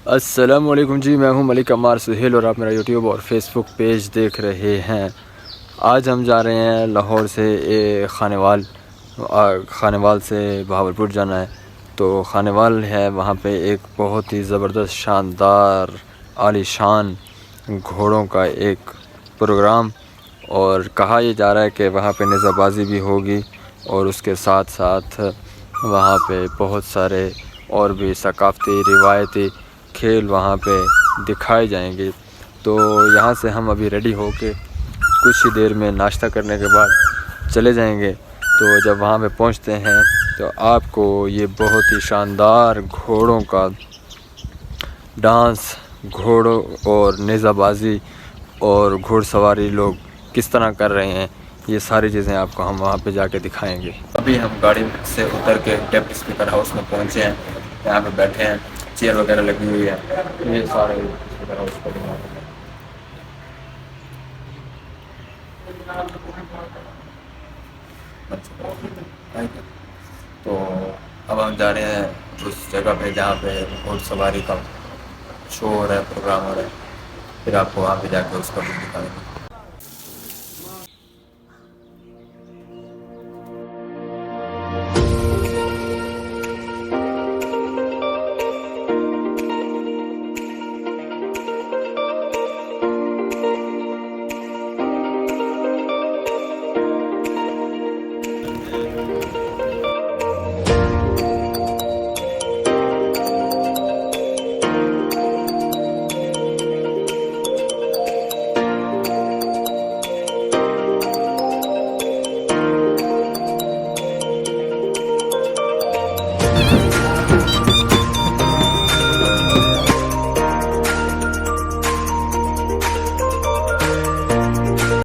अस्सलामुअलैकुम जी, मैं हूं मलिक अमार सुहेल और आप मेरा यूट्यूब और फेसबुक पेज देख रहे हैं। आज हम जा रहे हैं लाहौर से खानेवाल से बहावलपुर जाना है। तो खानेवाल है, वहाँ पे एक बहुत ही ज़बरदस्त शानदार आलीशान घोड़ों का एक प्रोग्राम, और कहा यह जा रहा है कि वहाँ पे नेज़ाबाजी भी होगी और उसके साथ साथ वहाँ पे बहुत सारे और भी सकाफ़ती रिवायती खेल वहाँ पे दिखाए जाएंगे। तो यहाँ से हम अभी रेडी होके कुछ ही देर में नाश्ता करने के बाद चले जाएंगे। तो जब वहाँ पे पहुँचते हैं तो आपको ये बहुत ही शानदार घोड़ों का डांस, घोड़ों और नेज़ाबाजी और घुड़सवारी लोग किस तरह कर रहे हैं, ये सारी चीज़ें आपको हम वहाँ पे जाके दिखाएंगे। अभी हम गाड़ी से उतर के टेप स्पीकर हाउस में पहुँचे हैं। यहाँ पे बैठे हैं, चेयर वगैरह लगी हुई है। ये सारे स्पीकर हाउस को तो अब हम जा रहे हैं उस जगह पे जहाँ पे घुड़सवारी का शो हो रहा है, प्रोग्राम हो रहा है। फिर आपको वहाँ पे जाकर उसका भी दिखाएंगे।